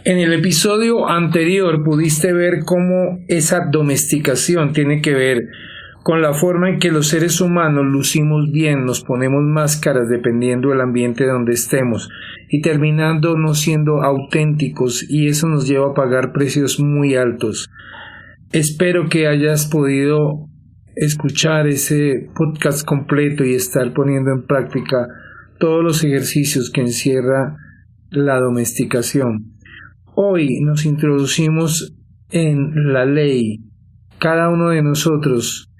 En el episodio anterior pudiste ver cómo esa domesticación tiene que ver con la forma en que los seres humanos lucimos bien, nos ponemos máscaras dependiendo del ambiente donde estemos y terminando no siendo auténticos, y eso nos lleva a pagar precios muy altos. Espero que hayas podido escuchar ese podcast completo y estar poniendo en práctica todos los ejercicios que encierra la domesticación. Hoy nos introducimos en la ley. Cada uno de nosotros,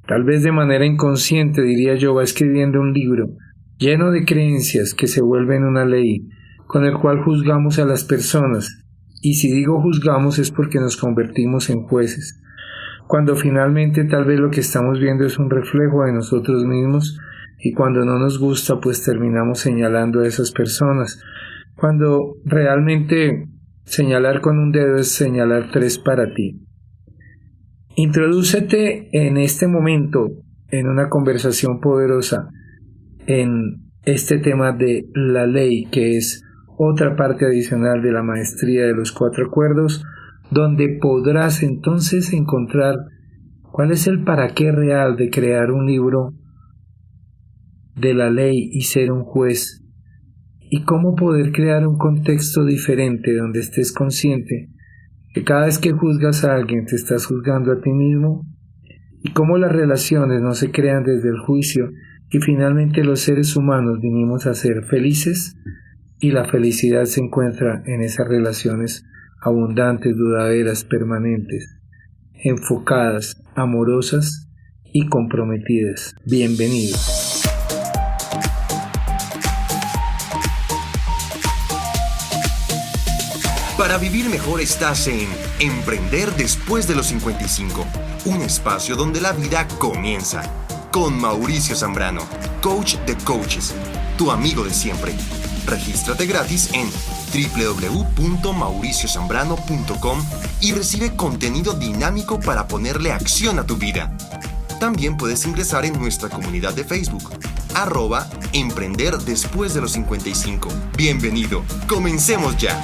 tal vez de manera inconsciente, diría yo, va escribiendo un libro lleno de creencias que se vuelven una ley, con el cual juzgamos a las personas. Y si digo juzgamos es porque nos convertimos en jueces, cuando finalmente tal vez lo que estamos viendo es un reflejo de nosotros mismos, y cuando no nos gusta pues terminamos señalando a esas personas, cuando realmente señalar con un dedo es señalar tres para ti. Introdúcete en este momento en una conversación poderosa en este tema de la ley, que es otra parte adicional de la maestría de los 4 acuerdos, donde podrás entonces encontrar cuál es el para qué real de crear un libro de la ley y ser un juez, y cómo poder crear un contexto diferente donde estés consciente que cada vez que juzgas a alguien te estás juzgando a ti mismo, y cómo las relaciones no se crean desde el juicio, y finalmente los seres humanos vinimos a ser felices, y la felicidad se encuentra en esas relaciones abundantes, duraderas, permanentes, enfocadas, amorosas y comprometidas. Bienvenidos. Para vivir mejor estás en Emprender después de los 55, un espacio donde la vida comienza. Con Mauricio Zambrano, coach de coaches, tu amigo de siempre. Regístrate gratis en www.mauriciozambrano.com y recibe contenido dinámico para ponerle acción a tu vida. También puedes ingresar en nuestra comunidad de Facebook, @Emprender después de los 55. Bienvenido, comencemos ya.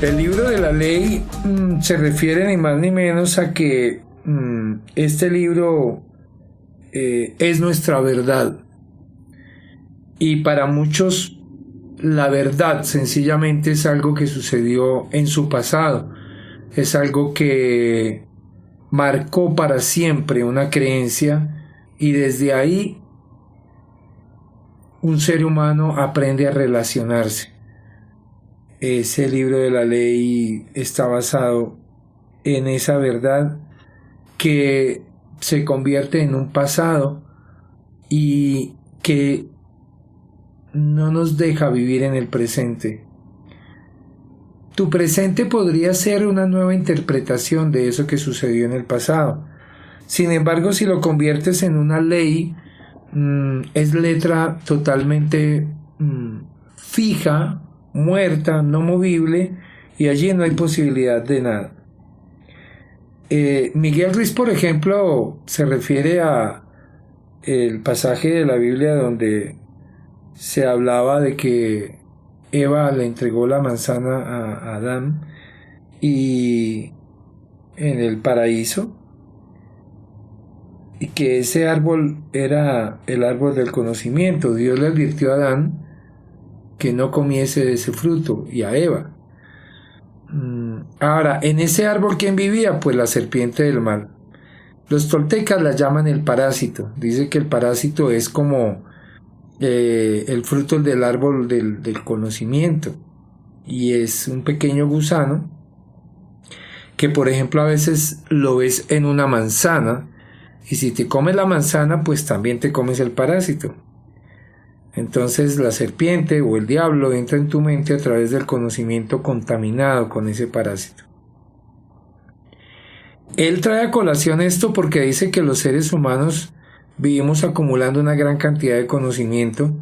El libro de la ley se refiere ni más ni menos a que este libro es nuestra verdad, y para muchos la verdad sencillamente es algo que sucedió en su pasado, es algo que marcó para siempre una creencia, y desde ahí un ser humano aprende a relacionarse. Ese libro de la ley está basado en esa verdad que se convierte en un pasado y que no nos deja vivir en el presente. Tu presente podría ser una nueva interpretación de eso que sucedió en el pasado. Sin embargo, si lo conviertes en una ley, es letra totalmente fija, muerta, no movible, y allí no hay posibilidad de nada. Miguel Ruiz, por ejemplo, se refiere a el pasaje de la Biblia donde se hablaba de que Eva le entregó la manzana a Adán y en el paraíso, y que ese árbol era el árbol del conocimiento. Dios le advirtió a Adán que no comiese de ese fruto, y a Eva. Ahora, en ese árbol, ¿quién vivía? Pues la serpiente del mal. Los toltecas la llaman el parásito. Dice que el parásito es como el fruto del árbol del conocimiento, y es un pequeño gusano que, por ejemplo, a veces lo ves en una manzana, y si te comes la manzana, pues también te comes el parásito. Entonces la serpiente o el diablo entra en tu mente a través del conocimiento contaminado con ese parásito. Él trae a colación esto porque dice que los seres humanos vivimos acumulando una gran cantidad de conocimiento,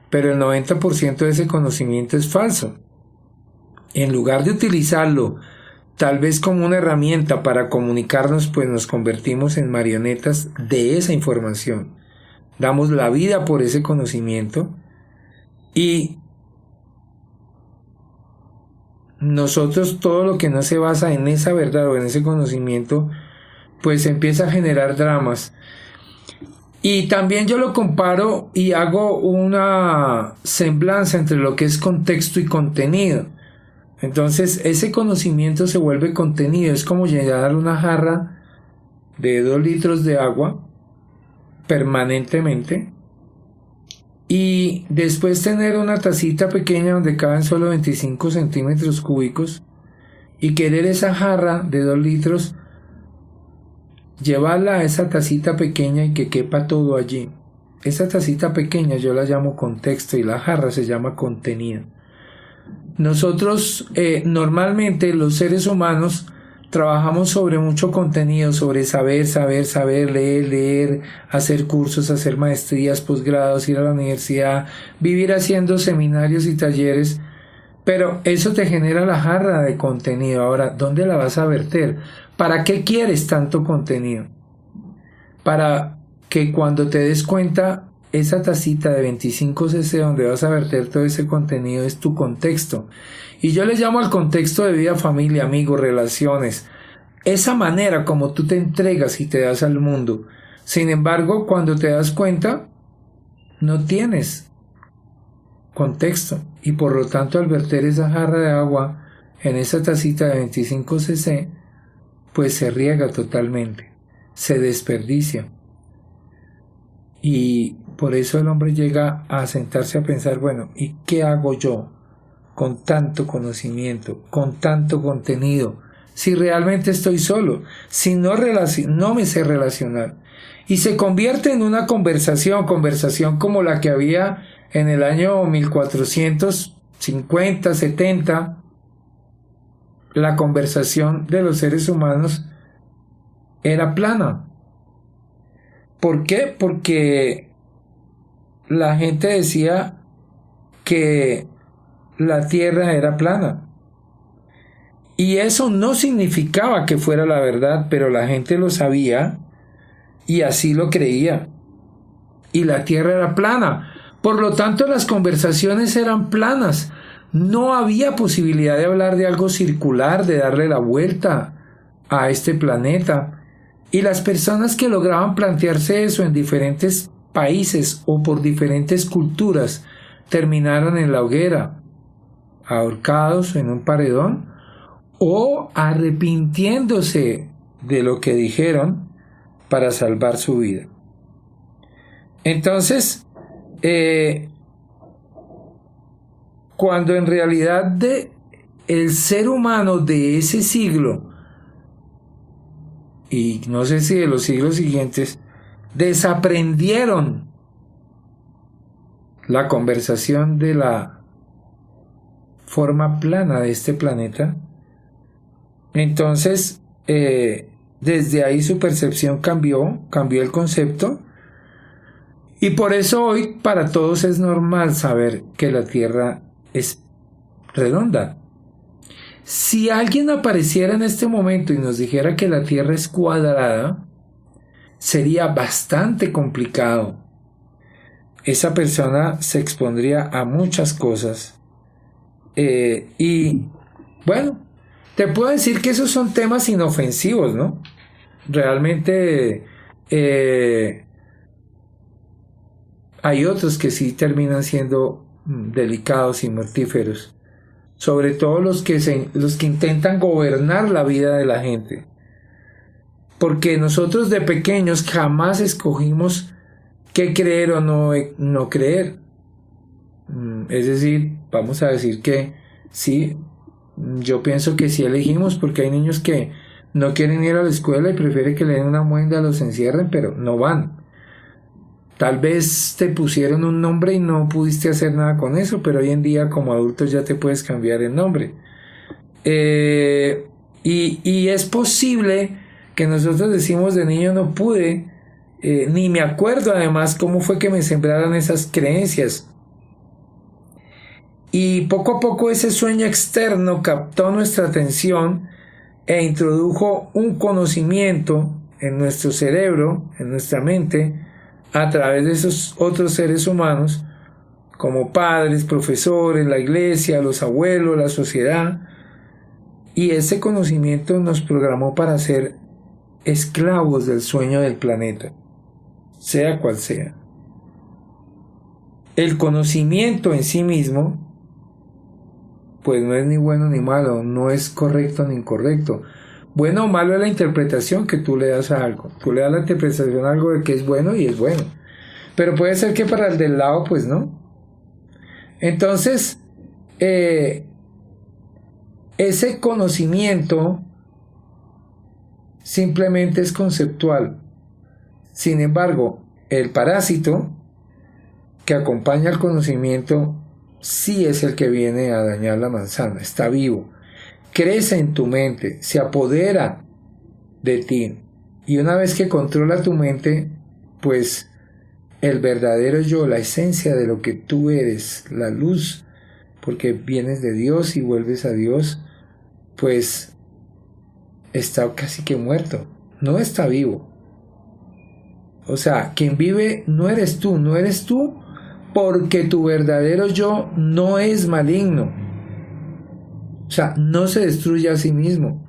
pero el 90% de ese conocimiento es falso. En lugar de utilizarlo tal vez como una herramienta para comunicarnos, pues nos convertimos en marionetas de esa información. Damos la vida por ese conocimiento Y nosotros, todo lo que no se basa en esa verdad o en ese conocimiento, pues empieza a generar dramas. Y también yo lo comparo y hago una semblanza entre lo que es contexto y contenido. Entonces ese conocimiento se vuelve contenido. Es como llenar una jarra de 2 litros de agua permanentemente y después tener una tacita pequeña donde caben solo 25 centímetros cúbicos y querer esa jarra de 2 litros llevarla a esa tacita pequeña y que quepa todo allí. Esa tacita pequeña yo la llamo contexto y la jarra se llama contenido. Nosotros normalmente los seres humanos trabajamos sobre mucho contenido, sobre saber, leer, hacer cursos, hacer maestrías, posgrados, ir a la universidad, vivir haciendo seminarios y talleres, pero eso te genera la jarra de contenido. Ahora, ¿dónde la vas a verter? ¿Para qué quieres tanto contenido? Para que cuando te des cuenta, esa tacita de 25 cc donde vas a verter todo ese contenido es tu contexto. Y yo le llamo al contexto de vida, familia, amigos, relaciones. Esa manera como tú te entregas y te das al mundo. Sin embargo, cuando te das cuenta, no tienes contexto. Y por lo tanto, al verter esa jarra de agua en esa tacita de 25 cc, pues se riega totalmente, se desperdicia. Y por eso el hombre llega a sentarse a pensar, bueno, ¿y qué hago yo con tanto conocimiento, con tanto contenido, si realmente estoy solo, si no me sé relacionar? Y se convierte en una conversación como la que había en el año 1450, 70, la conversación de los seres humanos era plana. ¿Por qué? Porque la gente decía que la tierra era plana. Y eso no significaba que fuera la verdad, pero la gente lo sabía y así lo creía. Y la tierra era plana. Por lo tanto, las conversaciones eran planas. No había posibilidad de hablar de algo circular, de darle la vuelta a este planeta. Y las personas que lograban plantearse eso en diferentes países o por diferentes culturas terminaron en la hoguera, ahorcados en un paredón o arrepintiéndose de lo que dijeron para salvar su vida. Entonces, cuando en realidad el ser humano de ese siglo, y no sé si de los siglos siguientes, desaprendieron la conversación de la forma plana de este planeta, entonces desde ahí su percepción cambió el concepto, y por eso hoy para todos es normal saber que la Tierra es redonda. Si alguien apareciera en este momento y nos dijera que la Tierra es cuadrada, sería bastante complicado. Esa persona se expondría a muchas cosas. Y bueno, te puedo decir que esos son temas inofensivos, ¿no? Realmente hay otros que sí terminan siendo delicados y mortíferos. Sobre todo los que intentan gobernar la vida de la gente. Porque nosotros de pequeños jamás escogimos qué creer o no creer. Es decir, vamos a decir que sí, yo pienso que sí elegimos, porque hay niños que no quieren ir a la escuela y prefieren que le den una muenda, los encierren, pero no van. Tal vez te pusieron un nombre y no pudiste hacer nada con eso, pero hoy en día como adulto ya te puedes cambiar el nombre. Y es posible que nosotros decimos de niño no pude, ni me acuerdo además cómo fue que me sembraron esas creencias. Y poco a poco ese sueño externo captó nuestra atención e introdujo un conocimiento en nuestro cerebro, en nuestra mente, a través de esos otros seres humanos, como padres, profesores, la iglesia, los abuelos, la sociedad. Y ese conocimiento nos programó para ser esclavos del sueño del planeta, sea cual sea. El conocimiento en sí mismo, pues no es ni bueno ni malo, no es correcto ni incorrecto. Bueno o malo es la interpretación que tú le das a algo. Tú le das la interpretación a algo de que es bueno y es bueno. Pero puede ser que para el del lado, pues no. Entonces, ese conocimiento simplemente es conceptual. Sin embargo, el parásito que acompaña al conocimiento sí es el que viene a dañar la manzana, está vivo, crece en tu mente, se apodera de ti, y una vez que controla tu mente, pues el verdadero yo, la esencia de lo que tú eres, la luz, porque vienes de Dios y vuelves a Dios, pues está casi que muerto, no está vivo. O sea, quien vive no eres tú porque tu verdadero yo no es maligno. O sea, no se destruye a sí mismo.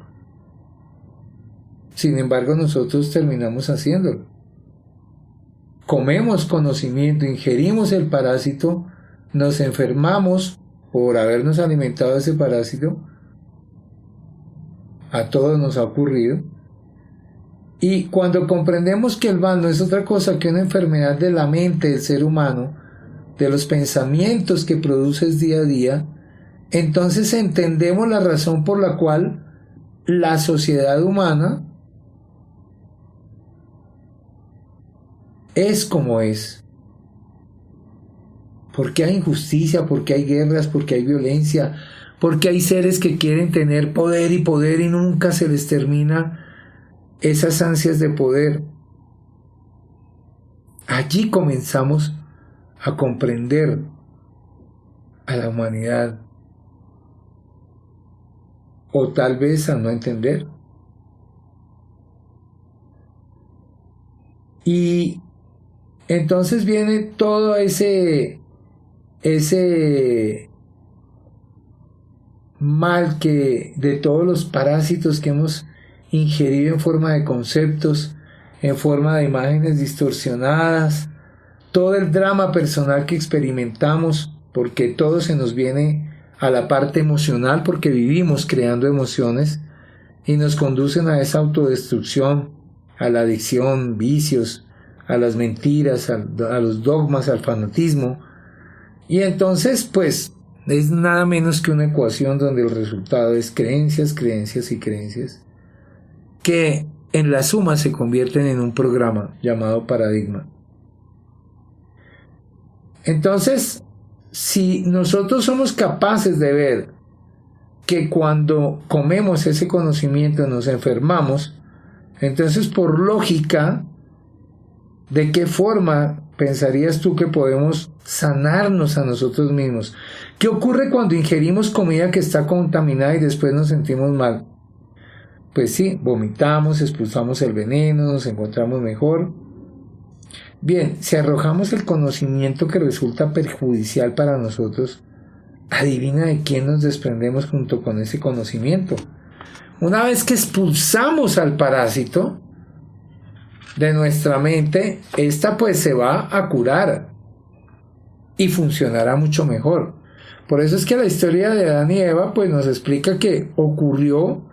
Sin embargo, nosotros terminamos haciéndolo. Comemos conocimiento, ingerimos el parásito, nos enfermamos por habernos alimentado de ese parásito. A todos nos ha ocurrido. Y cuando comprendemos que el mal no es otra cosa que una enfermedad de la mente del ser humano, de los pensamientos que produces día a día, entonces entendemos la razón por la cual la sociedad humana es como es. Porque hay injusticia, porque hay guerras, porque hay violencia, porque hay seres que quieren tener poder y nunca se les termina esas ansias de poder. Allí comenzamos a comprender a la humanidad, o tal vez a no entender. Y entonces viene todo ese mal que de todos los parásitos que hemos ingerido en forma de conceptos, en forma de imágenes distorsionadas, todo el drama personal que experimentamos, porque todo se nos viene a la parte emocional, porque vivimos creando emociones y nos conducen a esa autodestrucción, a la adicción, vicios, a las mentiras, a los dogmas, al fanatismo. Y entonces, pues, es nada menos que una ecuación donde el resultado es creencias, creencias y creencias, que en la suma se convierten en un programa llamado paradigma. Entonces, si nosotros somos capaces de ver que cuando comemos ese conocimiento nos enfermamos, entonces por lógica, ¿de qué forma pensarías tú que podemos sanarnos a nosotros mismos? ¿Qué ocurre cuando ingerimos comida que está contaminada y después nos sentimos mal? Pues sí, vomitamos, expulsamos el veneno, nos encontramos mejor. Bien, si arrojamos el conocimiento que resulta perjudicial para nosotros, adivina de quién nos desprendemos junto con ese conocimiento. Una vez que expulsamos al parásito de nuestra mente, esta pues se va a curar y funcionará mucho mejor. Por eso es que la historia de Adán y Eva pues nos explica que ocurrió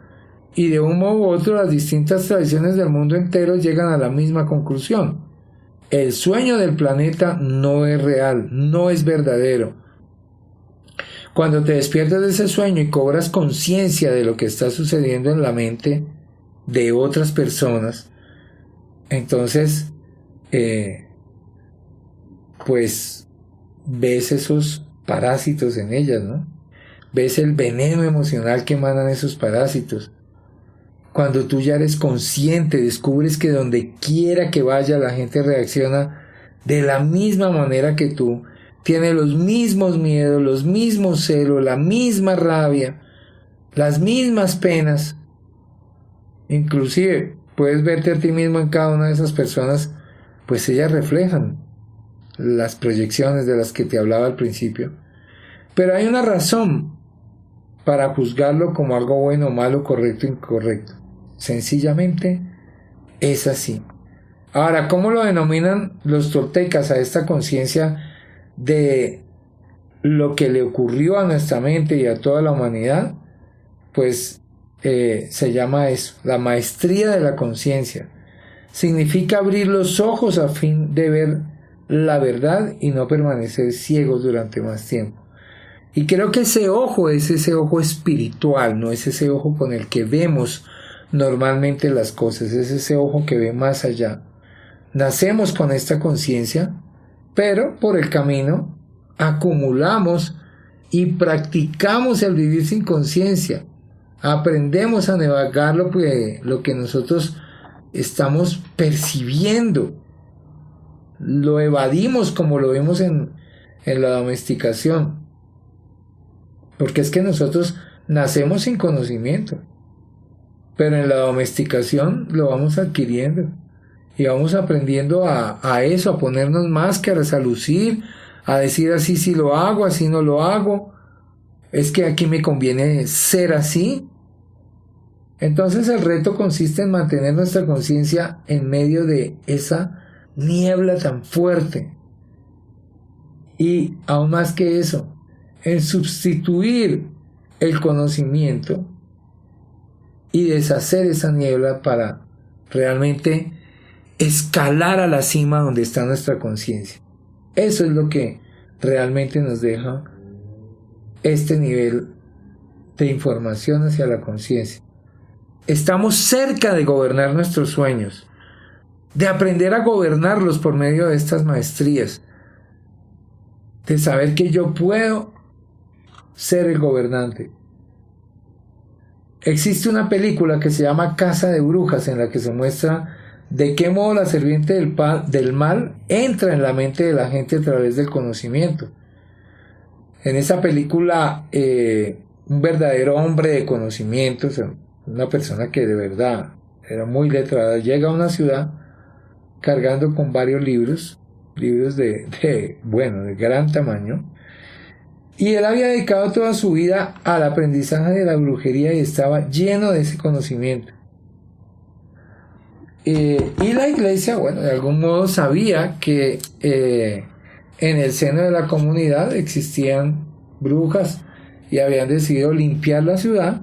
y de un modo u otro las distintas tradiciones del mundo entero llegan a la misma conclusión. El sueño del planeta no es real, no es verdadero. Cuando te despiertas de ese sueño y cobras conciencia de lo que está sucediendo en la mente de otras personas, entonces, pues ves esos parásitos en ellas, ¿no? Ves el veneno emocional que emanan esos parásitos. Cuando tú ya eres consciente, descubres que donde quiera que vaya la gente reacciona de la misma manera que tú, tiene los mismos miedos, los mismos celos, la misma rabia, las mismas penas. Inclusive puedes verte a ti mismo en cada una de esas personas, pues ellas reflejan las proyecciones de las que te hablaba al principio. Pero hay una razón para juzgarlo como algo bueno, malo, correcto, incorrecto. Sencillamente es así. Ahora, ¿cómo lo denominan los toltecas a esta conciencia de lo que le ocurrió a nuestra mente y a toda la humanidad? Pues se llama eso, la maestría de la conciencia. Significa abrir los ojos a fin de ver la verdad y no permanecer ciegos durante más tiempo. Y creo que ese ojo es ese ojo espiritual, no es ese ojo con el que vemos normalmente las cosas, es ese ojo que ve más allá. Nacemos con esta conciencia, pero por el camino acumulamos y practicamos el vivir sin conciencia. Aprendemos a navegar lo que nosotros estamos percibiendo. Lo evadimos como lo vemos en la domesticación. Porque es que nosotros nacemos sin conocimiento. Pero en la domesticación lo vamos adquiriendo. Y vamos aprendiendo a eso, a ponernos máscaras, a lucir, a decir así sí lo hago, así no lo hago. Es que aquí me conviene ser así. Entonces el reto consiste en mantener nuestra conciencia en medio de esa niebla tan fuerte. Y aún más que eso, en sustituir el conocimiento y deshacer esa niebla para realmente escalar a la cima donde está nuestra conciencia. Eso es lo que realmente nos deja este nivel de información hacia la conciencia. Estamos cerca de gobernar nuestros sueños, de aprender a gobernarlos por medio de estas maestrías, de saber que yo puedo ser el gobernante. Existe una película que se llama Casa de Brujas, en la que se muestra de qué modo la serpiente del mal entra en la mente de la gente a través del conocimiento. En esa película, un verdadero hombre de conocimiento, o sea, una persona que de verdad era muy letrada, llega a una ciudad cargando con varios libros de gran tamaño, y él había dedicado toda su vida al aprendizaje de la brujería y estaba lleno de ese conocimiento. Y la iglesia, de algún modo sabía que en el seno de la comunidad existían brujas y habían decidido limpiar la ciudad.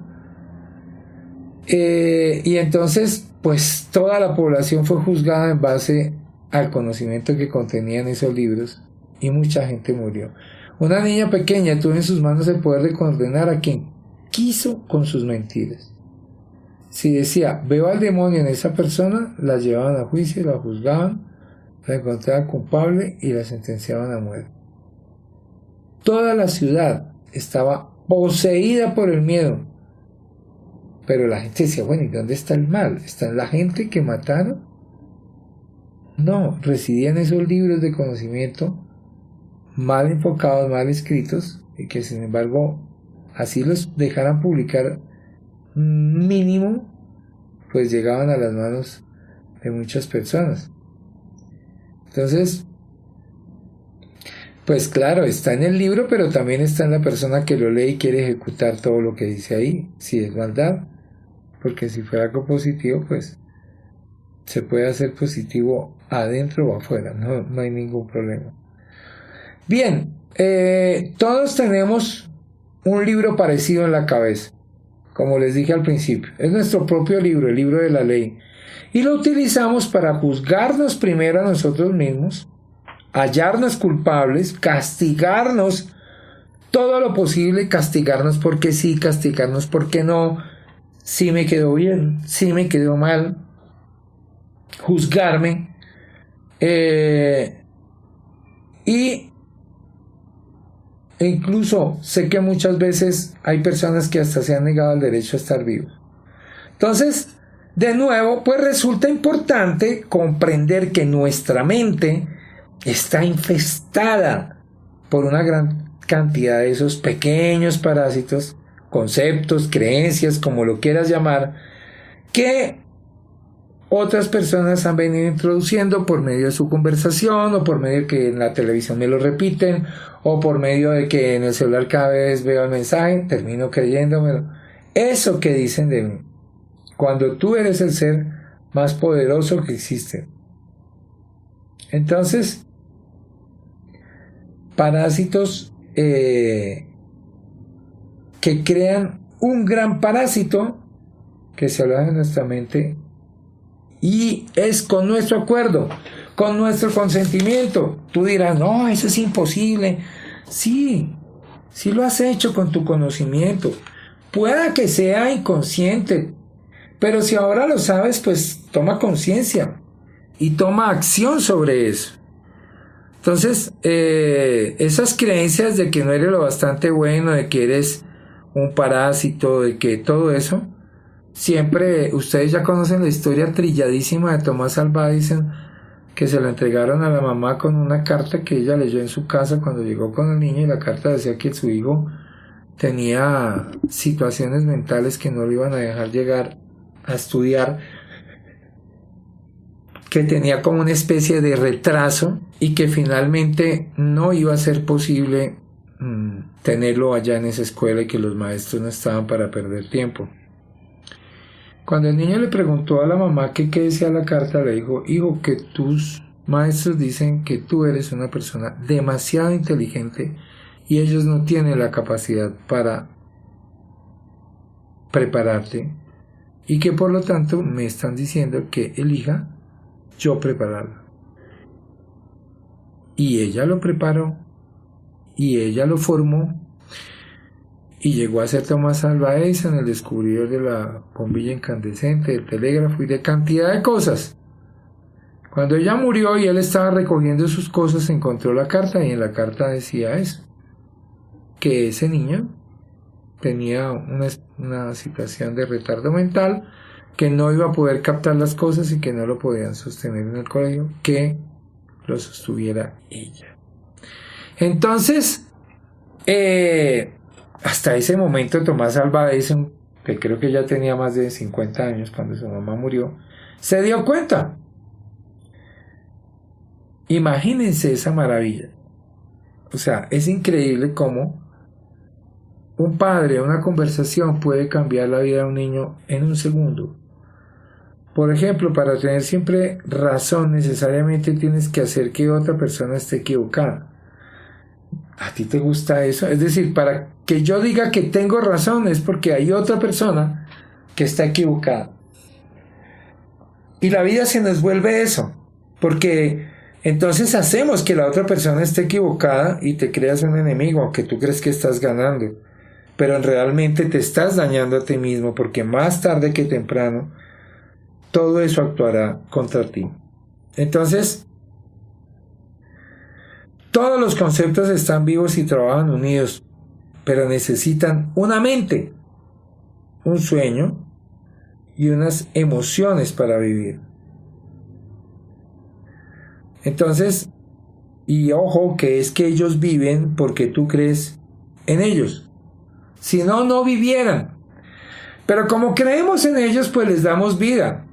Y entonces, pues toda la población fue juzgada en base al conocimiento que contenían esos libros y mucha gente murió. Una niña pequeña tuvo en sus manos el poder de condenar a quien quiso con sus mentiras. Si decía, veo al demonio en esa persona, la llevaban a juicio, la juzgaban, la encontraban culpable y la sentenciaban a muerte. Toda la ciudad estaba poseída por el miedo. Pero la gente decía, ¿y dónde está el mal? ¿Está en la gente que mataron? No, residían esos libros de conocimiento mal enfocados, mal escritos, y que sin embargo, así los dejaran publicar mínimo, pues llegaban a las manos de muchas personas. Entonces, pues claro, está en el libro, pero también está en la persona que lo lee y quiere ejecutar todo lo que dice ahí, si es maldad, porque si fuera algo positivo, pues se puede hacer positivo adentro o afuera, no hay ningún problema. Bien, todos tenemos un libro parecido en la cabeza, como les dije al principio. Es nuestro propio libro, el libro de la ley. Y lo utilizamos para juzgarnos primero a nosotros mismos, hallarnos culpables, castigarnos todo lo posible, castigarnos porque sí, castigarnos porque no, si me quedó bien, si me quedó mal, juzgarme. Y incluso sé que muchas veces hay personas que hasta se han negado el derecho a estar vivos. Entonces, de nuevo, pues resulta importante comprender que nuestra mente está infestada por una gran cantidad de esos pequeños parásitos, conceptos, creencias, como lo quieras llamar, que otras personas han venido introduciendo por medio de su conversación, o por medio de que en la televisión me lo repiten, o por medio de que en el celular cada vez veo el mensaje, termino creyéndomelo. Eso que dicen de mí, cuando tú eres el ser más poderoso que existe. Entonces, parásitos que crean un gran parásito que se aloja en nuestra mente, y es con nuestro acuerdo, con nuestro consentimiento. Tú dirás, no, eso es imposible. Sí lo has hecho con tu conocimiento. Pueda que sea inconsciente, pero si ahora lo sabes, pues toma conciencia y toma acción sobre eso. Entonces, esas creencias de que no eres lo bastante bueno, de que eres un parásito, de que todo eso, siempre, ustedes ya conocen la historia trilladísima de Tomás Alva Edison, que se la entregaron a la mamá con una carta que ella leyó en su casa cuando llegó con el niño, y la carta decía que su hijo tenía situaciones mentales que no le iban a dejar llegar a estudiar, que tenía como una especie de retraso y que finalmente no iba a ser posible tenerlo allá en esa escuela, y que los maestros no estaban para perder tiempo. Cuando el niño le preguntó a la mamá qué decía la carta, le dijo, hijo, que tus maestros dicen que tú eres una persona demasiado inteligente y ellos no tienen la capacidad para prepararte, y que por lo tanto me están diciendo que elija yo prepararlo. Y ella lo preparó, y ella lo formó, y llegó a ser Tomás Alva Edison, el descubridor de la bombilla incandescente, del telégrafo y de cantidad de cosas. Cuando ella murió y él estaba recogiendo sus cosas, encontró la carta, y en la carta decía eso, que ese niño tenía una situación de retardo mental, que no iba a poder captar las cosas y que no lo podían sostener en el colegio, que lo sostuviera ella. Entonces, hasta ese momento Tomás Alva Edison, que creo que ya tenía más de 50 años cuando su mamá murió, se dio cuenta. Imagínense esa maravilla. O sea, es increíble cómo un padre, una conversación puede cambiar la vida de un niño en un segundo. Por ejemplo, para tener siempre razón, necesariamente tienes que hacer que otra persona esté equivocada. ¿A ti te gusta eso? Es decir, para que yo diga que tengo razón es porque hay otra persona que está equivocada. Y la vida se nos vuelve eso, porque entonces hacemos que la otra persona esté equivocada y te creas un enemigo, aunque tú crees que estás ganando. Pero realmente te estás dañando a ti mismo, porque más tarde que temprano todo eso actuará contra ti. Entonces, todos los conceptos están vivos y trabajan unidos, pero necesitan una mente, un sueño y unas emociones para vivir. Entonces, y ojo, que es que ellos viven porque tú crees en ellos. Si no, no vivieran. Pero como creemos en ellos, pues les damos vida.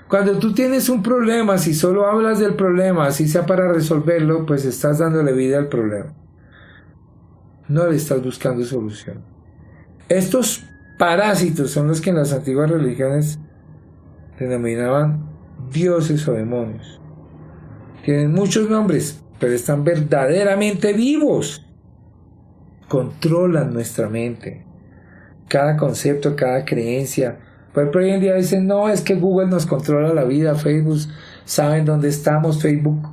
Cuando tú tienes un problema, si solo hablas del problema, así sea para resolverlo, pues estás dándole vida al problema. No le estás buscando solución. Estos parásitos son los que en las antiguas religiones denominaban dioses o demonios. Tienen muchos nombres, pero están verdaderamente vivos. Controlan nuestra mente. Cada concepto, cada creencia. Por ejemplo, hoy en día dicen, no, es que Google nos controla la vida, Facebook saben dónde estamos, Facebook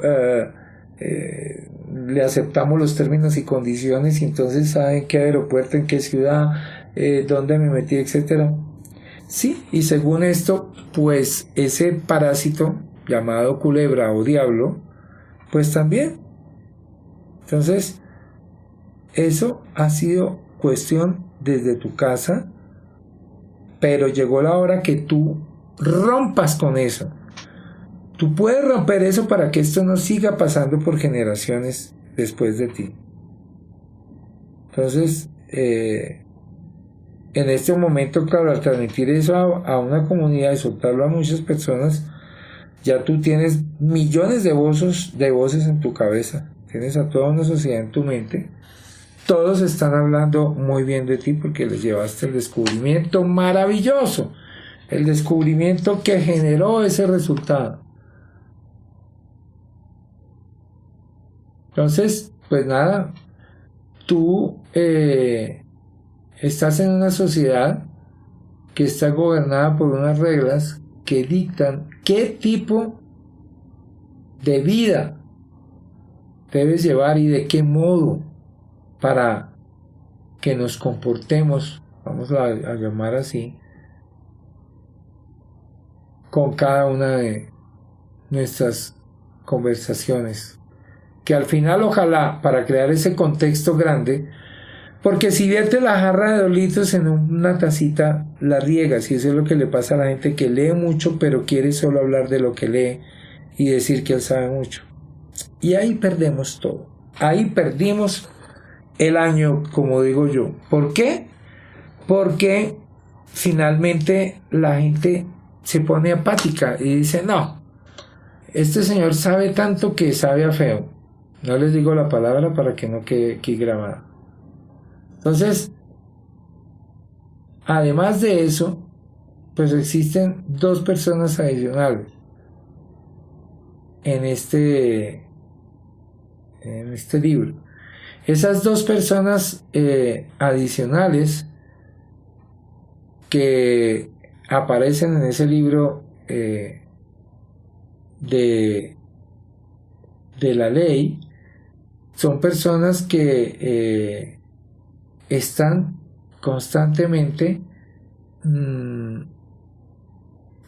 le aceptamos los términos y condiciones, y entonces saben qué aeropuerto, en qué ciudad, dónde me metí, etcétera. Sí, y según esto, pues ese parásito llamado culebra o diablo, pues también. Entonces, eso ha sido cuestión desde tu casa, pero llegó la hora que tú rompas con eso. Tú puedes romper eso para que esto no siga pasando por generaciones después de ti. Entonces, en este momento, claro, al transmitir eso a una comunidad y soltarlo a muchas personas, ya tú tienes millones de voces en tu cabeza, tienes a toda una sociedad en tu mente, todos están hablando muy bien de ti porque les llevaste el descubrimiento maravilloso, el descubrimiento que generó ese resultado. Entonces, pues nada, tú estás en una sociedad que está gobernada por unas reglas que dictan qué tipo de vida debes llevar y de qué modo para que nos comportemos, vamos a llamar así, con cada una de nuestras conversaciones. Que al final, ojalá, para crear ese contexto grande, porque si viertes la jarra de 2 litros en una tacita, la riegas, y eso es lo que le pasa a la gente que lee mucho, pero quiere solo hablar de lo que lee y decir que él sabe mucho. Y ahí perdemos todo. Ahí perdimos el año, como digo yo. ¿Por qué? Porque finalmente la gente se pone apática y dice, no, este señor sabe tanto que sabe a feo. No les digo la palabra para que no quede aquí grabada. Entonces, además de eso, pues existen 2 personas adicionales en este libro. Esas 2 personas adicionales que aparecen en ese libro de la ley son personas que están constantemente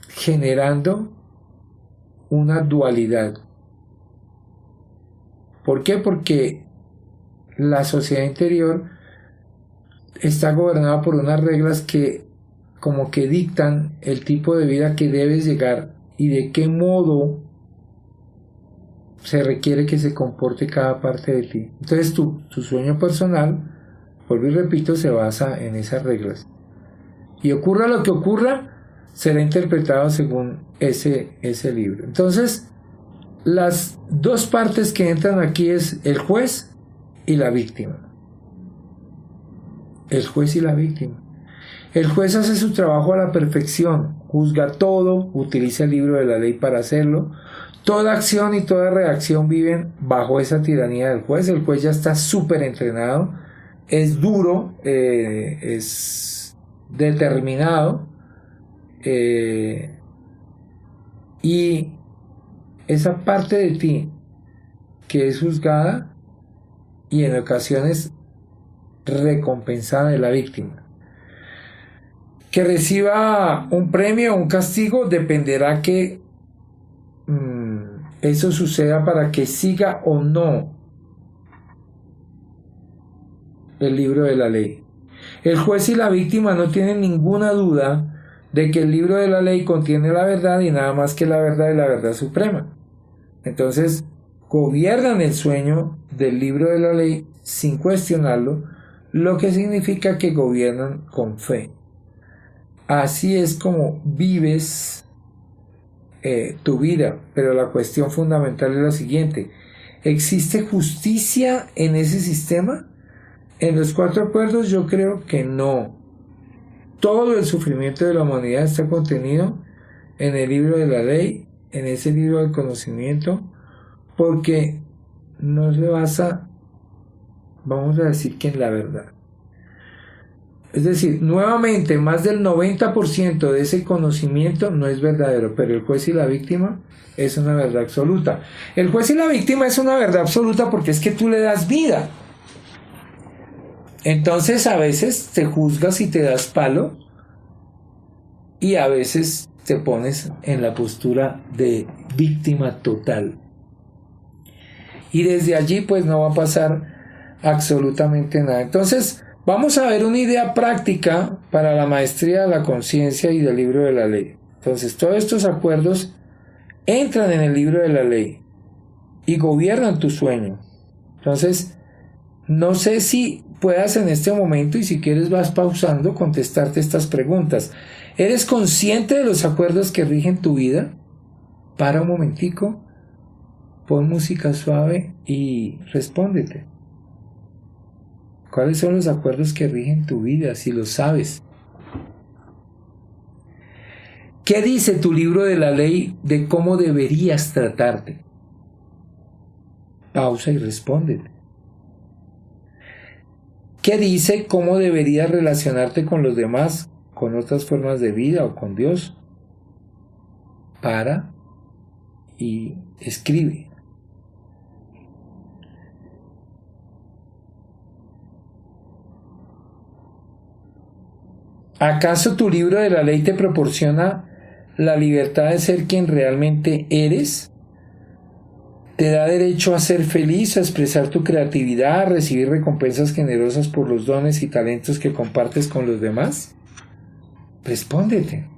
generando una dualidad. ¿Por qué? Porque la sociedad interior está gobernada por unas reglas que como que dictan el tipo de vida que debes llegar y de qué modo se requiere que se comporte cada parte de ti. Entonces tu sueño personal, vuelvo y repito, se basa en esas reglas. Y ocurra lo que ocurra, será interpretado según ese libro. Entonces, las 2 partes que entran aquí es el juez y la víctima. El juez y la víctima. El juez hace su trabajo a la perfección, juzga todo, utiliza el libro de la ley para hacerlo. Toda acción y toda reacción viven bajo esa tiranía del juez. El juez ya está súper entrenado, es duro, es determinado, y esa parte de ti que es juzgada y en ocasiones recompensada de la víctima. Que reciba un premio o un castigo dependerá que eso suceda para que siga o no el libro de la ley. El juez y la víctima no tienen ninguna duda de que el libro de la ley contiene la verdad y nada más que la verdad y la verdad suprema. Entonces, gobiernan el sueño del libro de la ley sin cuestionarlo, lo que significa que gobiernan con fe. Así es como vives tu vida, pero la cuestión fundamental es la siguiente: ¿existe justicia en ese sistema? En los 4 acuerdos yo creo que no. Todo el sufrimiento de la humanidad está contenido en el libro de la ley, en ese libro del conocimiento, porque no se basa, vamos a decir, que en la verdad. Es decir, nuevamente, más del 90% de ese conocimiento no es verdadero, pero el juez y la víctima es una verdad absoluta. El juez y la víctima es una verdad absoluta porque es que tú le das vida. Entonces a veces te juzgas y te das palo, y a veces te pones en la postura de víctima total. Y desde allí pues no va a pasar absolutamente nada. Entonces, vamos a ver una idea práctica para la maestría de la conciencia y del libro de la ley. Entonces, todos estos acuerdos entran en el libro de la ley y gobiernan tu sueño. Entonces, no sé si puedas en este momento, y si quieres vas pausando, contestarte estas preguntas. ¿Eres consciente de los acuerdos que rigen tu vida? Para un momentico, pon música suave y respóndete. ¿Cuáles son los acuerdos que rigen tu vida, si lo sabes? ¿Qué dice tu libro de la ley de cómo deberías tratarte? Pausa y respóndete. ¿Qué dice cómo deberías relacionarte con los demás, con otras formas de vida o con Dios? Para y escribe. ¿Acaso tu libro de la ley te proporciona la libertad de ser quien realmente eres? ¿Te da derecho a ser feliz, a expresar tu creatividad, a recibir recompensas generosas por los dones y talentos que compartes con los demás? Respóndete.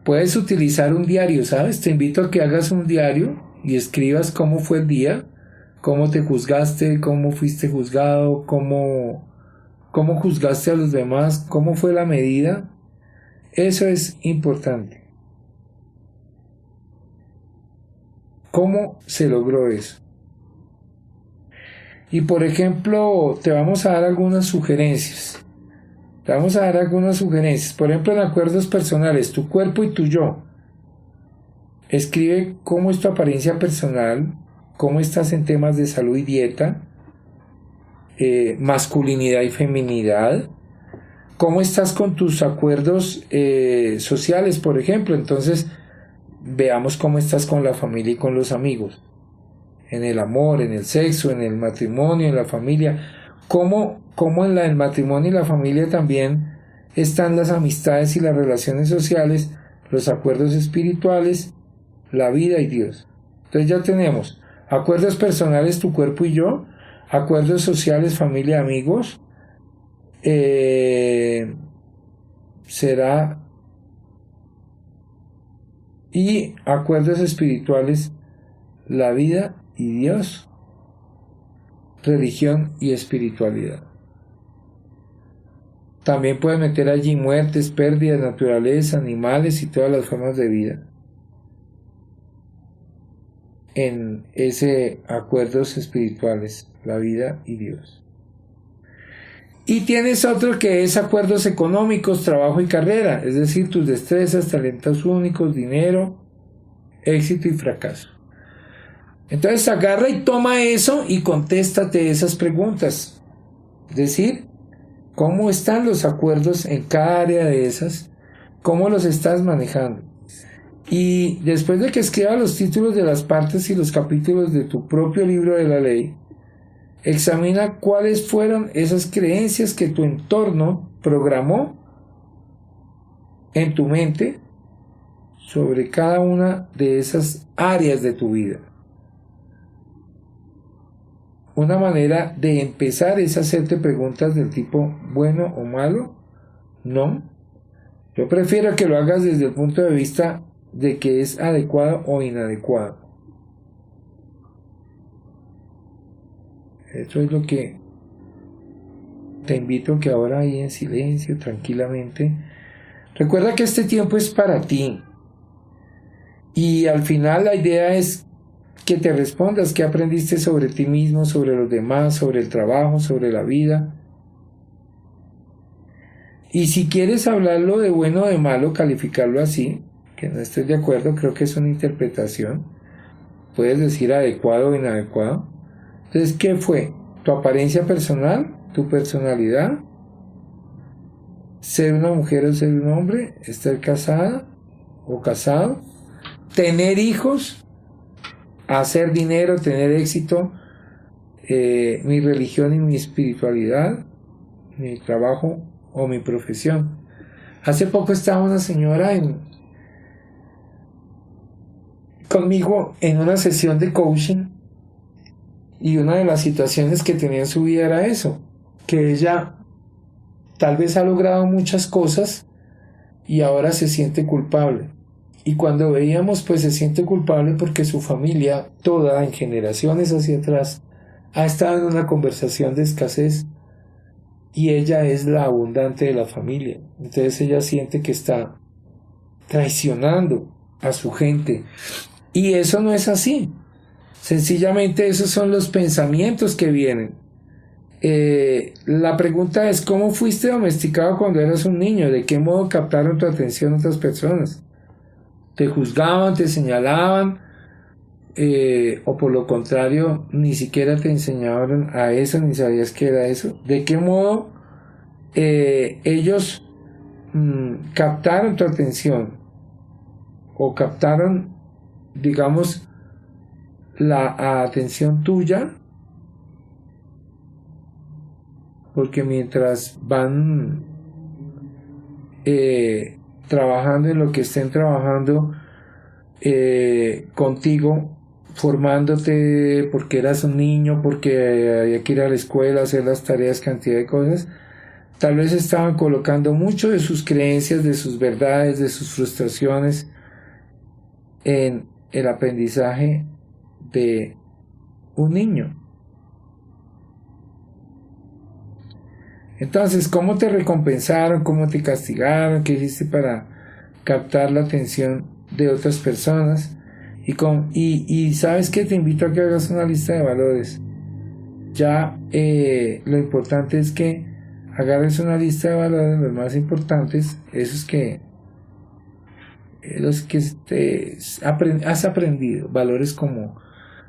Puedes utilizar un diario, ¿sabes? Te invito a que hagas un diario y escribas cómo fue el día, cómo te juzgaste, cómo fuiste juzgado, cómo juzgaste a los demás, cómo fue la medida. Eso es importante. ¿Cómo se logró eso? Y por ejemplo, te vamos a dar algunas sugerencias. Por ejemplo, en acuerdos personales, tu cuerpo y tu yo. Escribe cómo es tu apariencia personal, cómo estás en temas de salud y dieta, masculinidad y feminidad, cómo estás con tus acuerdos sociales, por ejemplo. Entonces, veamos cómo estás con la familia y con los amigos, en el amor, en el sexo, en el matrimonio, en la familia, cómo en el matrimonio y la familia también están las amistades y las relaciones sociales, los acuerdos espirituales, la vida y Dios. Entonces ya tenemos acuerdos personales, tu cuerpo y yo, acuerdos sociales, familia, amigos, y acuerdos espirituales, la vida y Dios, religión y espiritualidad. También puedes meter allí muertes, pérdidas, naturaleza, animales y todas las formas de vida en ese acuerdos espirituales, la vida y Dios. Y tienes otro que es acuerdos económicos, trabajo y carrera, es decir, tus destrezas, talentos únicos, dinero, éxito y fracaso. Entonces agarra y toma eso y contéstate esas preguntas. Es decir, ¿cómo están los acuerdos en cada área de esas? ¿Cómo los estás manejando? Y después de que escribas los títulos de las partes y los capítulos de tu propio libro de la ley, examina cuáles fueron esas creencias que tu entorno programó en tu mente sobre cada una de esas áreas de tu vida. Una manera de empezar es hacerte preguntas del tipo ¿bueno o malo? No. Yo prefiero que lo hagas desde el punto de vista de que es adecuado o inadecuado. Eso es lo que te invito a que ahora ahí en silencio, tranquilamente, recuerda que este tiempo es para ti. Y al final la idea es que te respondas qué aprendiste sobre ti mismo, sobre los demás, sobre el trabajo, sobre la vida. Y si quieres hablarlo de bueno o de malo, calificarlo así, que no estés de acuerdo, creo que es una interpretación. Puedes decir adecuado o inadecuado. Entonces, ¿qué fue? ¿Tu apariencia personal? ¿Tu personalidad? ¿Ser una mujer o ser un hombre? ¿Estar casada o casado? ¿Tener hijos? ¿Hacer dinero? ¿Tener éxito? ¿Mi religión y mi espiritualidad? ¿Mi trabajo o mi profesión? Hace poco estaba una señora conmigo en una sesión de coaching. Y una de las situaciones que tenía en su vida era eso, que ella tal vez ha logrado muchas cosas y ahora se siente culpable. Y cuando veíamos, pues se siente culpable porque su familia, toda en generaciones hacia atrás, ha estado en una conversación de escasez y ella es la abundante de la familia. Entonces ella siente que está traicionando a su gente. Y eso no es así. Sencillamente esos son los pensamientos que vienen. La pregunta es: ¿cómo fuiste domesticado cuando eras un niño? ¿De qué modo captaron tu atención otras personas? ¿Te juzgaban, te señalaban? O por lo contrario, ni siquiera te enseñaban a eso, ni sabías qué era eso. ¿De qué modo ellos captaron tu atención? O captaron, digamos, la atención tuya, porque mientras van trabajando en lo que estén trabajando contigo, formándote porque eras un niño, porque había que ir a la escuela, hacer las tareas, cantidad de cosas, tal vez estaban colocando mucho de sus creencias, de sus verdades, de sus frustraciones en el aprendizaje de un niño. Entonces, ¿cómo te recompensaron? ¿Cómo te castigaron? ¿Qué hiciste para captar la atención de otras personas? Y ¿sabes qué? Te invito a que hagas una lista de valores. Ya lo importante es que agarres una lista de valores, los más importantes, esos que los que has aprendido, valores como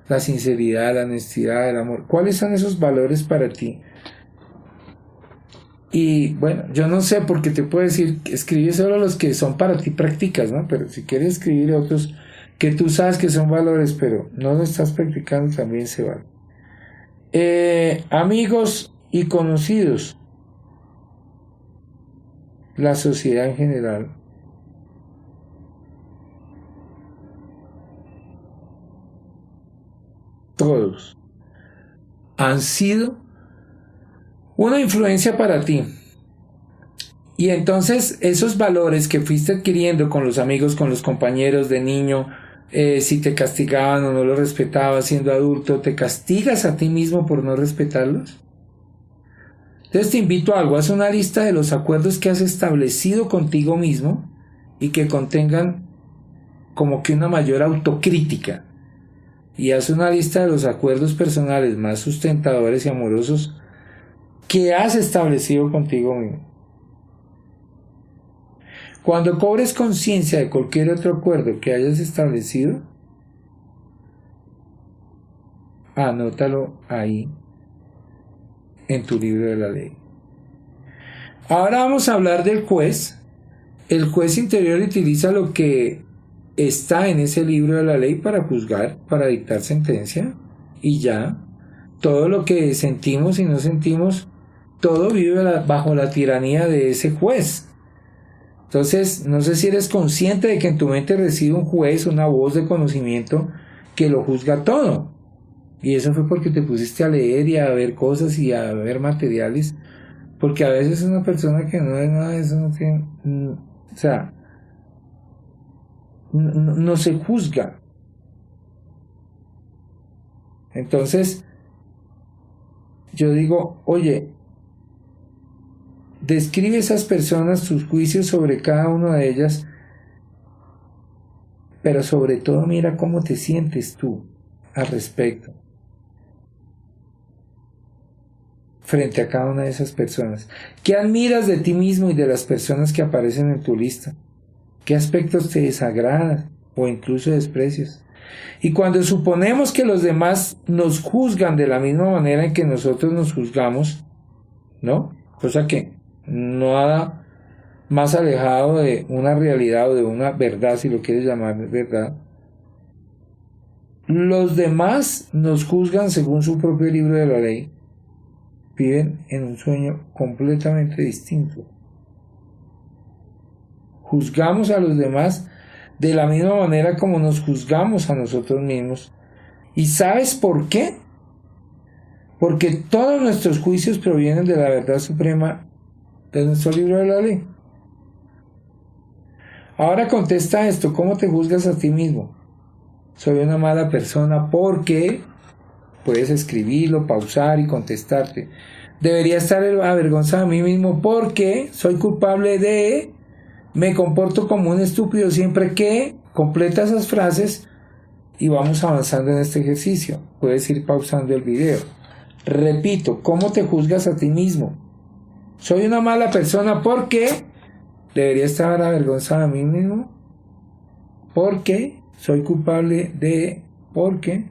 la sinceridad, la honestidad, el amor. ¿Cuáles son esos valores para ti? Y bueno, yo no sé, porque te puedo decir, escribe solo los que son para ti prácticas, ¿no? Pero si quieres escribir otros que tú sabes que son valores, pero no lo estás practicando, también se vale. Amigos y conocidos, la sociedad en general. Todos han sido una influencia para ti. Y entonces esos valores que fuiste adquiriendo con los amigos, con los compañeros de niño, si te castigaban o no los respetabas siendo adulto, ¿te castigas a ti mismo por no respetarlos? Entonces te invito a algo: haz una lista de los acuerdos que has establecido contigo mismo y que contengan como que una mayor autocrítica. Y haz una lista de los acuerdos personales más sustentadores y amorosos que has establecido contigo mismo. Cuando cobres conciencia de cualquier otro acuerdo que hayas establecido, anótalo ahí en tu libro de la ley. Ahora vamos a hablar del juez. El juez interior utiliza lo que está en ese libro de la ley para juzgar, para dictar sentencia, y ya. Todo lo que sentimos y no sentimos, todo vive bajo la tiranía de ese juez. Entonces, no sé si eres consciente de que en tu mente reside un juez, una voz de conocimiento que lo juzga todo. Y eso fue porque te pusiste a leer y a ver cosas y a ver materiales. Porque a veces una persona que no es nada de eso no tiene... o sea, no se juzga. Entonces, yo digo, oye, describe esas personas, tus juicios sobre cada una de ellas, pero sobre todo mira cómo te sientes tú al respecto frente a cada una de esas personas. ¿Qué admiras de ti mismo y de las personas que aparecen en tu lista? ¿Qué aspectos te desagradan o incluso desprecias? Y cuando suponemos que los demás nos juzgan de la misma manera en que nosotros nos juzgamos, ¿no? Cosa que nada más alejado de una realidad o de una verdad, si lo quieres llamar verdad. Los demás nos juzgan según su propio libro de la ley. Viven en un sueño completamente distinto. Juzgamos a los demás de la misma manera como nos juzgamos a nosotros mismos. ¿Y sabes por qué? Porque todos nuestros juicios provienen de la verdad suprema de nuestro libro de la ley. Ahora contesta esto: ¿cómo te juzgas a ti mismo? Soy una mala persona porque Puedes escribirlo, pausar y contestarte. Debería estar avergonzado de mí mismo porque soy culpable de... Me comporto como un estúpido siempre que... Completa esas frases y vamos avanzando en este ejercicio. Puedes ir pausando el video. Repito, ¿cómo te juzgas a ti mismo? Soy una mala persona porque... Debería estar avergonzado de mí mismo porque soy culpable de... Porque...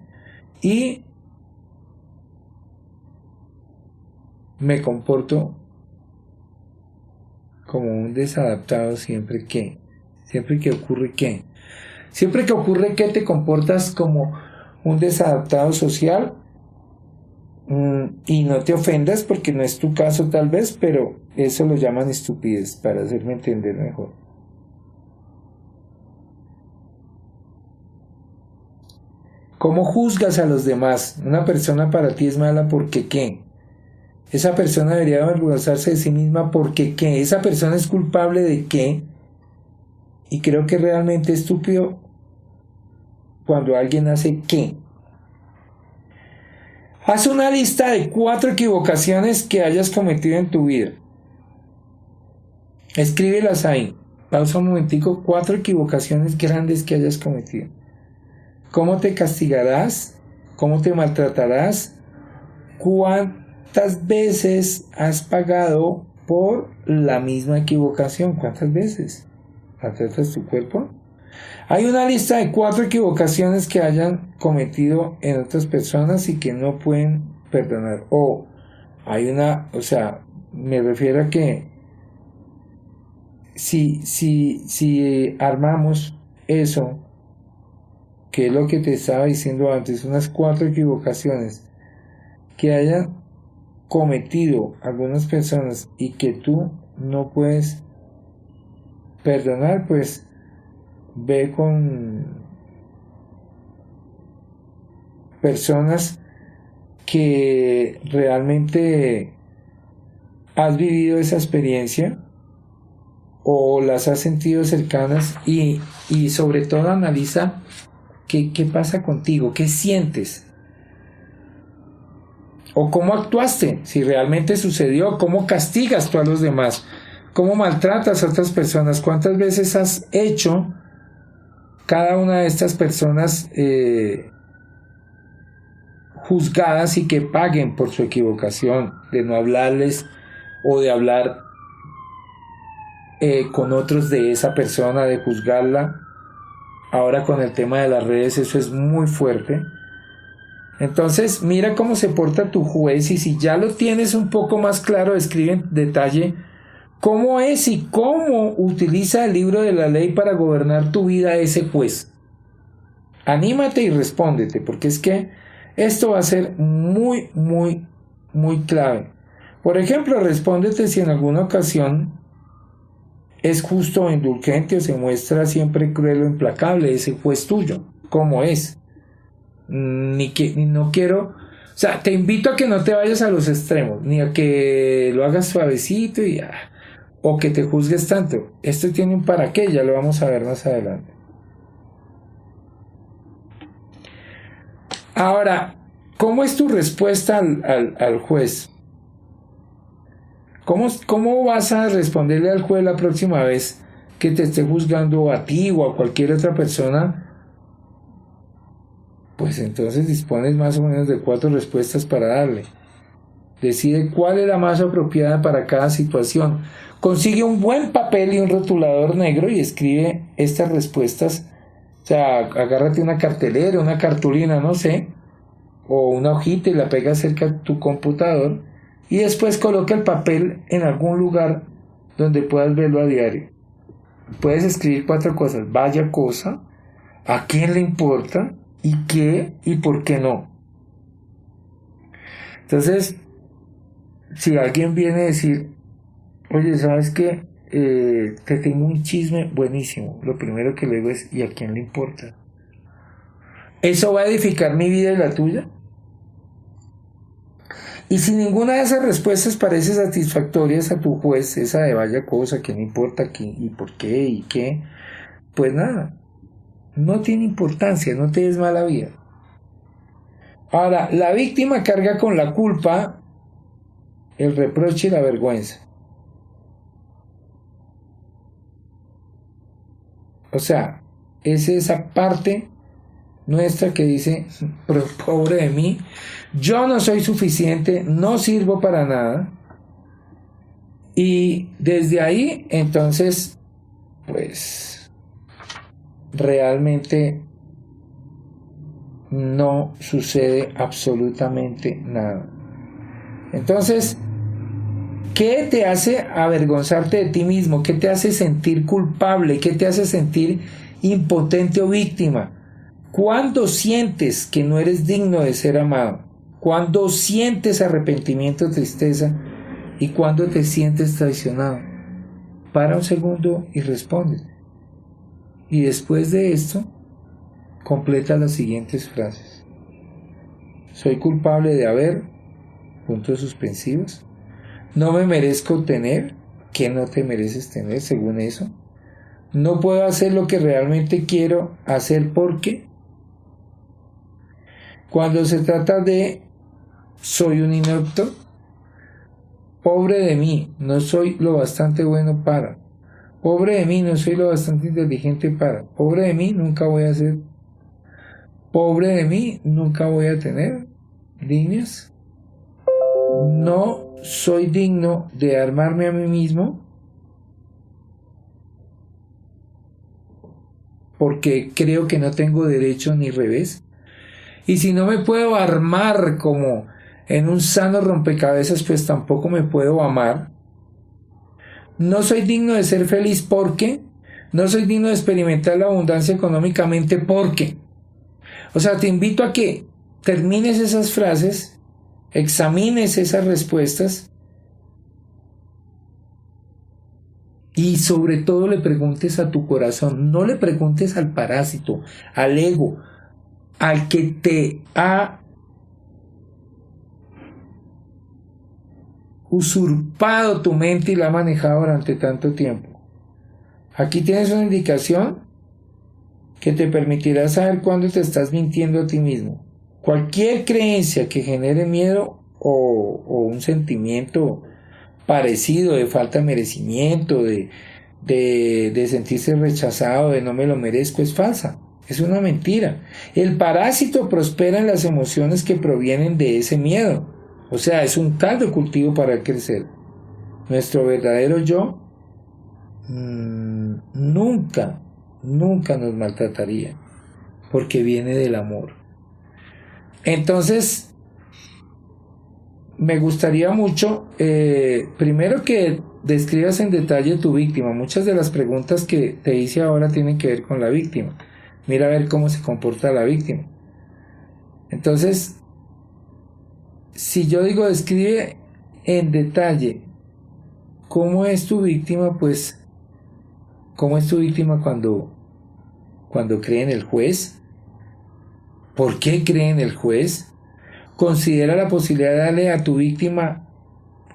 Y... Me comporto como un desadaptado siempre que ocurre que. Siempre que ocurre que te comportas como un desadaptado social, y no te ofendas porque no es tu caso tal vez, pero eso lo llaman estupidez, para hacerme entender mejor. ¿Cómo juzgas a los demás? Una persona para ti es mala porque ¿qué? Esa persona debería avergonzarse de sí misma porque ¿qué? Esa persona es culpable de ¿qué? Y creo que es realmente estúpido cuando alguien hace ¿qué? Haz una lista de 4 equivocaciones que hayas cometido en tu vida. Escríbelas ahí. Pausa un momentico. 4 equivocaciones grandes que hayas cometido. ¿Cómo te castigarás? ¿Cómo te maltratarás? ¿Cuántas veces has pagado por la misma equivocación? ¿Cuántas veces? ¿Maltratas tu cuerpo? Hay una lista de 4 equivocaciones que hayan cometido en otras personas y que no pueden perdonar. Me refiero a que si armamos eso, que es lo que te estaba diciendo antes, unas 4 equivocaciones que hayan cometido algunas personas y que tú no puedes perdonar, pues ve con personas que realmente has vivido esa experiencia o las has sentido cercanas y sobre todo analiza qué pasa contigo, qué sientes o cómo actuaste, si realmente sucedió, cómo castigas tú a los demás, cómo maltratas a otras personas, cuántas veces has hecho cada una de estas personas juzgadas y que paguen por su equivocación de no hablarles o de hablar con otros de esa persona, de juzgarla. Ahora con el tema de las redes eso es muy fuerte. Entonces mira cómo se porta tu juez y si ya lo tienes un poco más claro, escribe en detalle cómo es y cómo utiliza el libro de la ley para gobernar tu vida ese juez. Anímate y respóndete, porque es que esto va a ser muy, muy, muy clave. Por ejemplo, respóndete si en alguna ocasión es justo o indulgente o se muestra siempre cruel o implacable ese juez tuyo. ¿Cómo es? No quiero... O sea, te invito a que no te vayas a los extremos, ni a que lo hagas suavecito o que te juzgues tanto. Esto tiene un para qué, ya lo vamos a ver más adelante. Ahora, ¿cómo es tu respuesta al juez? ¿Cómo vas a responderle al juez la próxima vez que te esté juzgando a ti o a cualquier otra persona? Pues entonces dispones más o menos de 4 respuestas para darle. Decide cuál es la más apropiada para cada situación. Consigue un buen papel y un rotulador negro y escribe estas respuestas. O sea, agárrate una cartelera, una cartulina, no sé, o una hojita y la pega cerca de tu computador y después coloca el papel en algún lugar donde puedas verlo a diario. Puedes escribir 4 cosas. Vaya cosa, a quién le importa y qué y por qué no. Entonces, si alguien viene a decir, oye, ¿sabes qué? Te tengo un chisme buenísimo. Lo primero que le digo es, ¿y a quién le importa? ¿Eso va a edificar mi vida y la tuya? Y si ninguna de esas respuestas parece satisfactorias a tu juez, esa de vaya cosa, ¿quién le importa? ¿Quién, y por qué? ¿Y qué? Pues nada, no tiene importancia, no te des mala vida. Ahora, la víctima carga con la culpa, el reproche y la vergüenza. O sea, es esa parte nuestra que dice, pero pobre de mí, yo no soy suficiente, no sirvo para nada. Y desde ahí, entonces, pues, realmente no sucede absolutamente nada. Entonces, ¿qué te hace avergonzarte de ti mismo? ¿Qué te hace sentir culpable? ¿Qué te hace sentir impotente o víctima? ¿Cuándo sientes que no eres digno de ser amado? ¿Cuándo sientes arrepentimiento, tristeza? ¿Y cuándo te sientes traicionado? Para un segundo y responde. Y después de esto, completa las siguientes frases. Soy culpable de haber, puntos suspensivos. No me merezco tener, ¿qué no te mereces tener según eso? No puedo hacer lo que realmente quiero hacer porque. Cuando se trata de soy un inepto, pobre de mí, no soy lo bastante bueno para. Pobre de mí, no soy lo bastante inteligente para. Pobre de mí, nunca voy a ser. Pobre de mí, nunca voy a tener. Líneas. No soy digno de armarme a mí mismo porque creo que no tengo derecho ni revés. Y si no me puedo armar como en un sano rompecabezas, pues tampoco me puedo amar. No soy digno de ser feliz porque. No soy digno de experimentar la abundancia económicamente porque. O sea, te invito a que termines esas frases, examines esas respuestas y sobre todo le preguntes a tu corazón. No le preguntes al parásito, al ego, al que te ha usurpado tu mente y la ha manejado durante tanto tiempo. Aquí tienes una indicación que te permitirá saber cuándo te estás mintiendo a ti mismo. Cualquier creencia que genere miedo o un sentimiento parecido de falta de merecimiento, de sentirse rechazado, de no me lo merezco, es falsa. Es una mentira. El parásito prospera en las emociones que provienen de ese miedo. O sea, es un caldo de cultivo para el crecer. Nuestro verdadero yo nunca nos maltrataría, porque viene del amor. Entonces, me gustaría mucho, primero que describas en detalle tu víctima. Muchas de las preguntas que te hice ahora tienen que ver con la víctima. Mira a ver cómo se comporta la víctima. Entonces, si yo digo describe en detalle cómo es tu víctima, pues, ¿cómo es tu víctima cuando cree en el juez? ¿Por qué cree en el juez? Considera la posibilidad de darle a tu víctima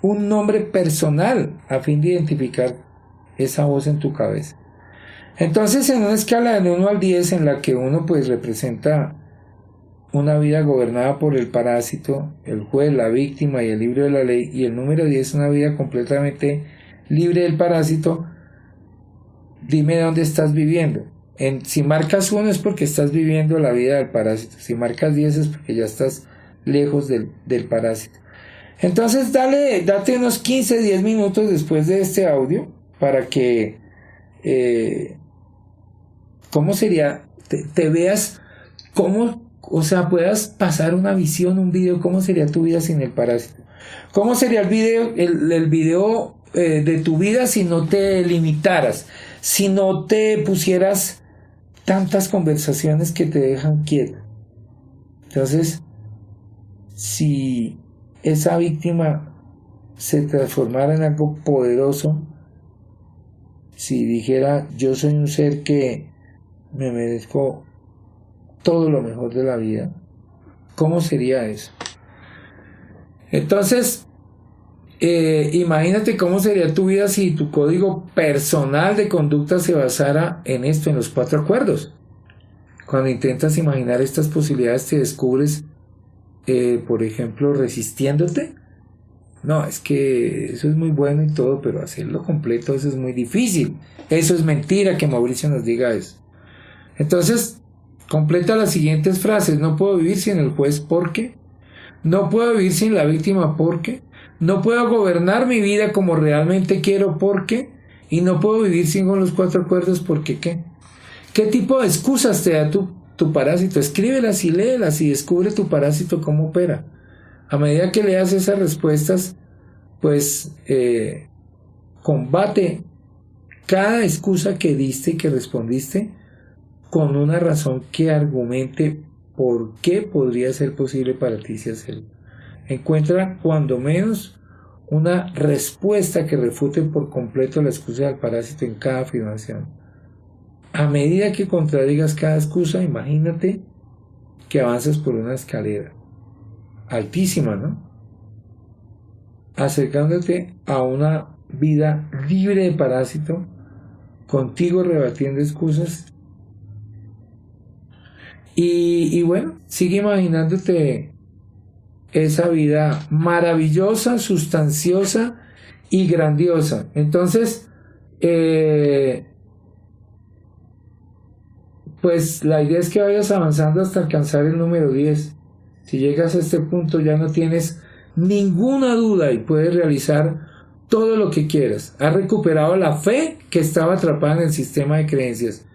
un nombre personal a fin de identificar esa voz en tu cabeza. Entonces, en una escala del 1 al 10 en la que 1 pues representa una vida gobernada por el parásito, el juez, la víctima y el libro de la ley, y el número 10 una vida completamente libre del parásito, dime dónde estás viviendo. Si marcas 1 es porque estás viviendo la vida del parásito, si marcas 10 es porque ya estás lejos del parásito. Entonces date unos 15-10 minutos después de este audio para que cómo sería, te veas cómo, o sea, puedas pasar una visión, un video, cómo sería tu vida sin el parásito, cómo sería el video de tu vida si no te limitaras, si no te pusieras tantas conversaciones que te dejan quieto. Entonces, si esa víctima se transformara en algo poderoso, si dijera yo soy un ser que me merezco todo lo mejor de la vida, ¿cómo sería eso? Entonces, imagínate cómo sería tu vida si tu código personal de conducta se basara en esto, en los 4 acuerdos. Cuando intentas imaginar estas posibilidades te descubres por ejemplo, resistiéndote. No, es que eso es muy bueno y todo, pero hacerlo completo eso es muy difícil. Eso es mentira que Mauricio nos diga eso. Entonces, completa las siguientes frases. No puedo vivir sin el juez porque. No puedo vivir sin la víctima porque. No puedo gobernar mi vida como realmente quiero porque. Y no puedo vivir sin con los 4 acuerdos porque ¿qué? ¿Qué tipo de excusas te da tu parásito? Escríbelas y léelas y descubre tu parásito cómo opera. A medida que leas esas respuestas, pues combate cada excusa que diste y que respondiste con una razón que argumente por qué podría ser posible para ti si hacerlo. Encuentra cuando menos una respuesta que refute por completo la excusa del parásito en cada afirmación. A medida que contradigas cada excusa, imagínate que avanzas por una escalera altísima, ¿no? Acercándote a una vida libre de parásito, contigo rebatiendo excusas. Y bueno, sigue imaginándote esa vida maravillosa, sustanciosa y grandiosa. Entonces, pues la idea es que vayas avanzando hasta alcanzar el número 10. Si llegas a este punto ya no tienes ninguna duda y puedes realizar todo lo que quieras. Has recuperado la fe que estaba atrapada en el sistema de creencias.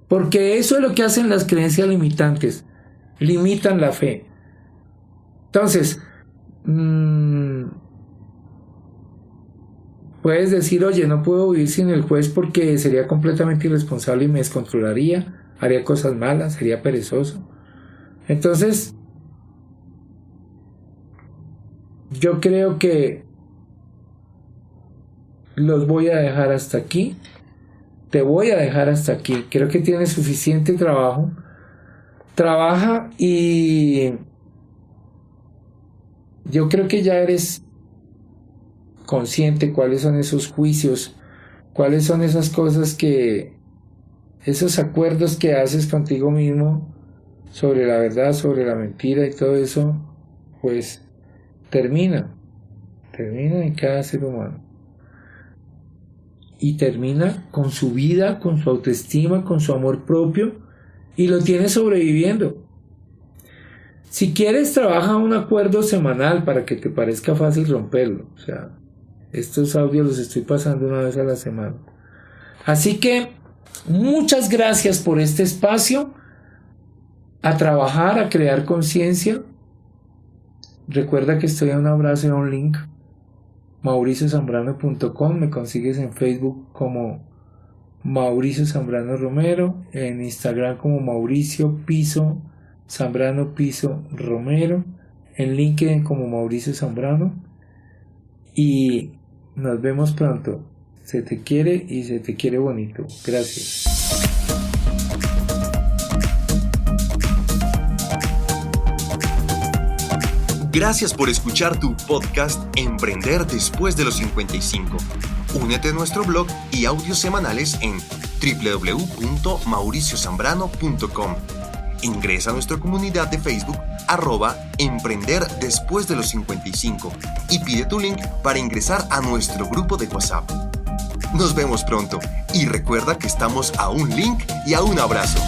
Porque eso es lo que hacen las creencias limitantes. Limitan la fe. Entonces, puedes decir, oye, no puedo vivir sin el juez porque sería completamente irresponsable y me descontrolaría, haría cosas malas, sería perezoso. Entonces, yo creo que los voy a dejar hasta aquí. Te voy a dejar hasta aquí. Creo que tienes suficiente trabajo. Trabaja y yo creo que ya eres consciente cuáles son esos juicios, cuáles son esas cosas esos acuerdos que haces contigo mismo sobre la verdad, sobre la mentira y todo eso, pues termina en cada ser humano. Y termina con su vida, con su autoestima, con su amor propio, y lo tiene sobreviviendo. Si quieres, trabaja un acuerdo semanal para que te parezca fácil romperlo. O sea, estos audios los estoy pasando una vez a la semana. Así que, muchas gracias por este espacio. A trabajar, a crear conciencia. Recuerda que estoy a un abrazo y a un link. mauriciozambrano.com. Me consigues en Facebook como Mauricio Zambrano Romero, en Instagram como Mauricio Zambrano Romero, en LinkedIn como Mauricio Zambrano, y nos vemos pronto. Se te quiere y se te quiere bonito. Gracias. Gracias por escuchar tu podcast Emprender después de los 55. Únete a nuestro blog y audios semanales en www.mauriciozambrano.com. Ingresa a nuestra comunidad de Facebook @Emprender después de los 55 y pide tu link para ingresar a nuestro grupo de WhatsApp. Nos vemos pronto y recuerda que estamos a un link y a un abrazo.